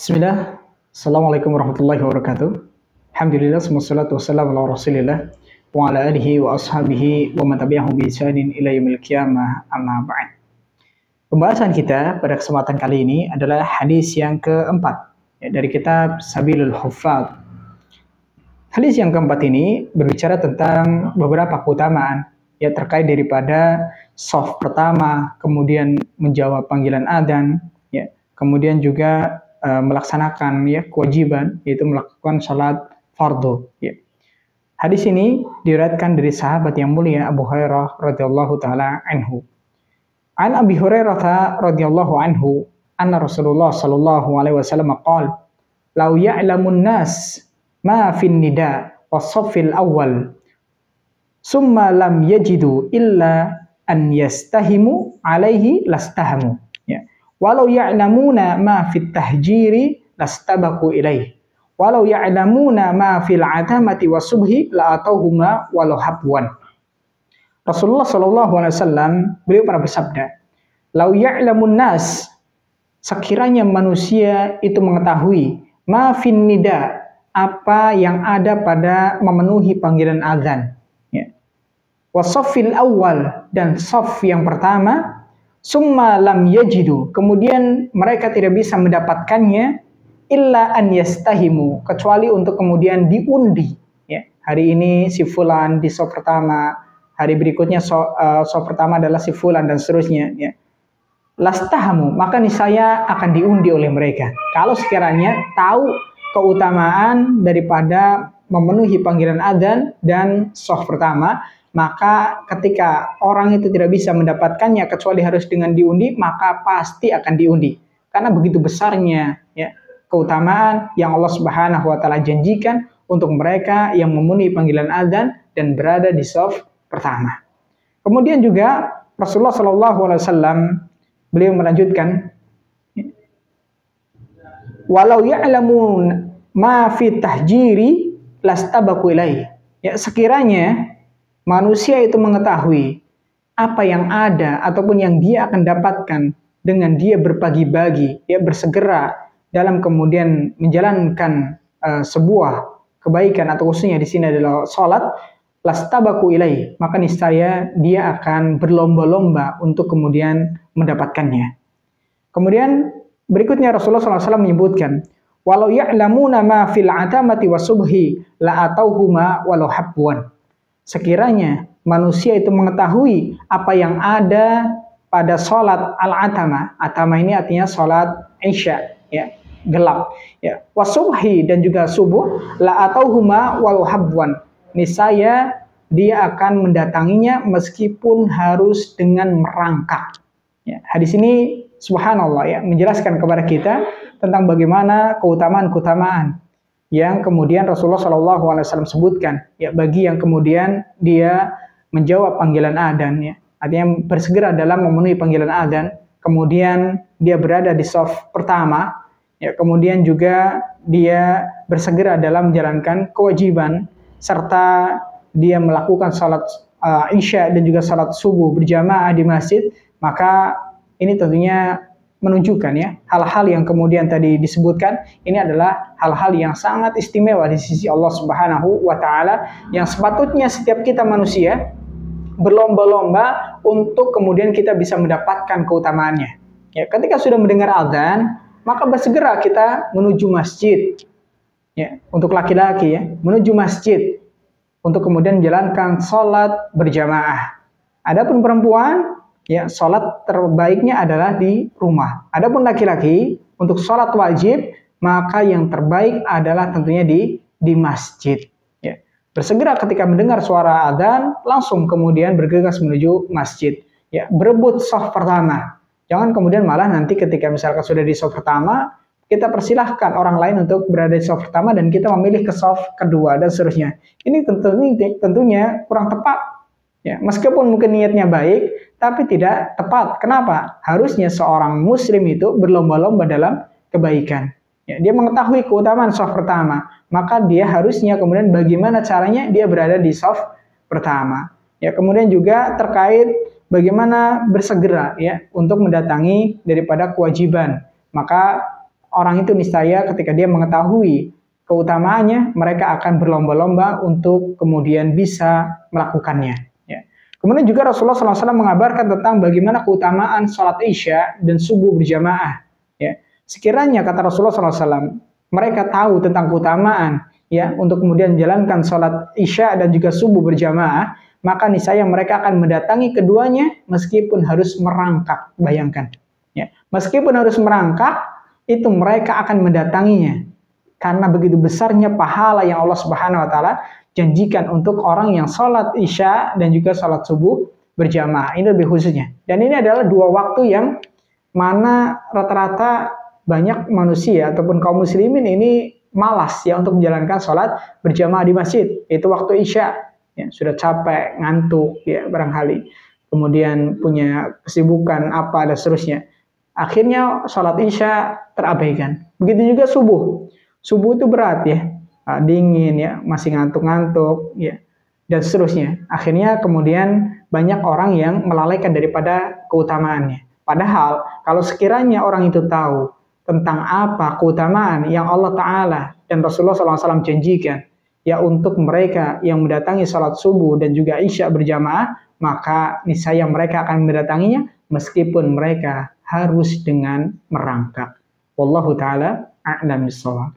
Bismillah, Assalamualaikum warahmatullahi wabarakatuh. Alhamdulillah, wassalatu wassalamu ala rasulillah wa ala alihi wa ashabihi wa man tabi'ahu bi ihsanin ila yaumil qiyamah, amma ba'd. Pembahasan kita pada kesempatan kali ini adalah hadis yang keempat dari kitab Sabilul Huffaz. Hadis yang keempat ini berbicara tentang beberapa keutamaan terkait daripada shaf pertama, kemudian menjawab panggilan adzan, kemudian juga melaksanakan kewajiban, yaitu melakukan salat fardu. Hadis ini diriwayatkan dari sahabat yang mulia Abu Hurairah radhiyallahu taala anhu. An Abi Hurairah radhiyallahu anhu anna Rasulullah sallallahu alaihi wasallam qala law ya'lamun nas ma fin nida was-saffil awwal summa lam yajidu illa an yastahimu alaihi lastahamu. Walau ya'lamuna ma fit tahjiri lastabaku ilaih. Walau ya'lamuna ma fil atamati wasubhi la'atauhuma walau habwan. Rasulullah sallallahu alaihi wasallam beliau pernah bersabda, "Lau ya'lamun nas," sekiranya manusia itu mengetahui ma fin nida, apa yang ada pada memenuhi panggilan azan. Wasaffil awal, dan shaf yang pertama, summa lam yajidu, kemudian mereka tidak bisa mendapatkannya, illa an yastahimu, kecuali untuk kemudian diundi. Hari ini si fulan di shaf pertama, hari berikutnya shaf pertama adalah si fulan, dan seterusnya. Lastahamu, maka niscaya akan diundi oleh mereka. Kalau sekiranya tahu keutamaan daripada memenuhi panggilan adzan dan shaf pertama, maka ketika orang itu tidak bisa mendapatkannya kecuali harus dengan diundi, maka pasti akan diundi. Karena begitu besarnya keutamaan yang Allah Subhanahu wa taala janjikan untuk mereka yang memenuhi panggilan adzan dan berada di shaf pertama. Kemudian juga Rasulullah sallallahu alaihi wasallam beliau melanjutkan, walau ya'lamun ma fi tahjiri lastabaku ilaih. Sekiranya manusia itu mengetahui apa yang ada ataupun yang dia akan dapatkan dengan dia berbagi-bagi, bersegera dalam kemudian menjalankan sebuah kebaikan, atau khususnya di sini adalah salat, lastabaku ilai, maka niscaya dia akan berlomba-lomba untuk kemudian mendapatkannya. Kemudian berikutnya Rasulullah SAW menyebutkan, walau ya'lamuna ma fil atamati wasubhi la atauhuma walau habwan. Sekiranya manusia itu mengetahui apa yang ada pada sholat al-atama. Atama ini artinya sholat isya, gelap. Wasubhi, dan juga subuh, la atauhuma walau habwan. Niscaya dia akan mendatanginya meskipun harus dengan merangkak. Hadis ini subhanallah menjelaskan kepada kita tentang bagaimana keutamaan-keutamaan yang kemudian Rasulullah SAW sebutkan, bagi yang kemudian dia menjawab panggilan adzan, artinya bersegera dalam memenuhi panggilan adzan, kemudian dia berada di shaf pertama, kemudian juga dia bersegera dalam menjalankan kewajiban, serta dia melakukan salat isya dan juga salat subuh berjamaah di masjid, maka ini tentunya menunjukkan hal-hal yang kemudian tadi disebutkan ini adalah hal-hal yang sangat istimewa di sisi Allah Subhanahu wa taala, yang sepatutnya setiap kita manusia berlomba-lomba untuk kemudian kita bisa mendapatkan keutamaannya. Ketika sudah mendengar azan, maka bersegera kita menuju masjid. Untuk laki-laki menuju masjid untuk kemudian menjalankan salat berjamaah. Adapun perempuan, sholat terbaiknya adalah di rumah. Adapun laki-laki untuk sholat wajib, maka yang terbaik adalah tentunya di masjid. Bersegera ketika mendengar suara adzan, langsung kemudian bergegas menuju masjid. Berebut shaf pertama. Jangan kemudian malah nanti ketika misalkan sudah di shaf pertama, kita persilahkan orang lain untuk berada di shaf pertama dan kita memilih ke shaf kedua dan seterusnya. Ini tentunya kurang tepat. Meskipun mungkin niatnya baik, tapi tidak tepat. Kenapa? Harusnya seorang muslim itu berlomba-lomba dalam kebaikan. Dia mengetahui keutamaan shaf pertama, maka dia harusnya kemudian bagaimana caranya dia berada di shaf pertama. Kemudian juga terkait bagaimana bersegera untuk mendatangi daripada kewajiban. Maka orang itu niscaya ketika dia mengetahui keutamaannya, mereka akan berlomba-lomba untuk kemudian bisa melakukannya. Ya. Kemudian juga Rasulullah SAW mengabarkan tentang bagaimana keutamaan sholat Isya dan subuh berjamaah. Ya. Sekiranya kata Rasulullah SAW, mereka tahu tentang keutamaan ya untuk kemudian menjalankan sholat Isya dan juga subuh berjamaah, maka niscaya mereka akan mendatangi keduanya meskipun harus merangkak. Bayangkan, ya. Meskipun harus merangkak, itu mereka akan mendatanginya. Karena begitu besarnya pahala yang Allah Subhanahu wa taala janjikan untuk orang yang sholat Isya dan juga sholat subuh berjamaah. Ini lebih khususnya. Dan ini adalah dua waktu yang mana rata-rata banyak manusia ataupun kaum muslimin ini malas ya untuk menjalankan sholat berjamaah di masjid. Itu waktu Isya. Ya, sudah capek, ngantuk ya barangkali. Kemudian punya kesibukan apa dan seterusnya. Akhirnya sholat Isya terabaikan. Begitu juga subuh. Subuh itu berat ya, dingin ya, masih ngantuk-ngantuk ya, dan seterusnya. Akhirnya kemudian banyak orang yang melalaikan daripada keutamaannya. Padahal kalau sekiranya orang itu tahu tentang apa keutamaan yang Allah Ta'ala dan Rasulullah SAW janjikan ya untuk mereka yang mendatangi sholat subuh dan juga Isya berjamaah, maka niscaya mereka akan mendatanginya meskipun mereka harus dengan merangkak. Wallahu ta'ala a'lam bishawab.